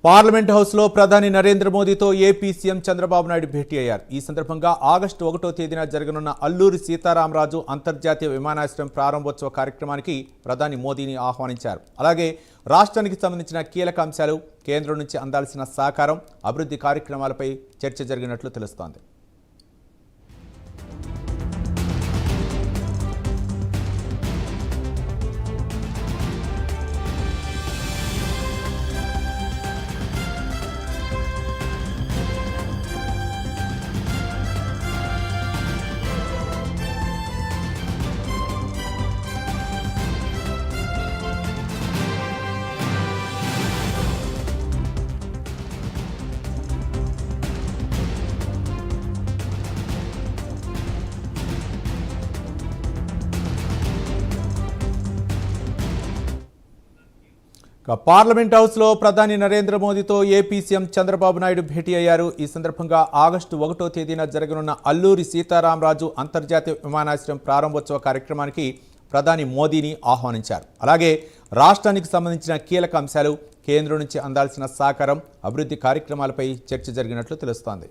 Parliament house లో ప్రధాని నరేంద్ర మోదీతో ఏపీ సీఎం చంద్రబాబు నాయుడు భేటీ అయ్యారు. ఈ సందర్భంగా ఆగస్టు 1వ తేదీన జరగనున్న అల్లూరి సీతారామరాజు అంతర్జాతీయ విమానాశ్రయం ప్రారంభోత్సవ కార్యక్రమానికి ప్రధాని మోదీని ఆహ్వానించారు. అలాగే రాష్ట్రానికి సంబంధించిన కీలక అంశాలు, కేంద్రం నుంచి అందాల్సిన సహకారం, అభివృద్ధి కార్యక్రమాలపై చర్చ జరిగినట్లు తెలుస్తోంది. పార్లమెంట్ హౌస్ లో ప్రధాని నరేంద్ర మోదీతో ఏపీ సీఎం చంద్రబాబు నాయుడు భేటీ అయ్యారు. ఈ సందర్భంగా ఆగస్టు 1వ తేదీన జరగనున్న అల్లూరి సీతారామరాజు అంతర్జాతీయ విమానాశ్రయం ప్రారంభోత్సవ కార్యక్రమానికి ప్రధాని మోదీని ఆహ్వానించారు. అలాగే రాష్ట్రానికి సంబంధించిన కీలక అంశాలు, కేంద్రం నుంచి అందాల్సిన సహకారం, అభివృద్ధి కార్యక్రమాలపై చర్చ జరిగినట్లు తెలుస్తోంది.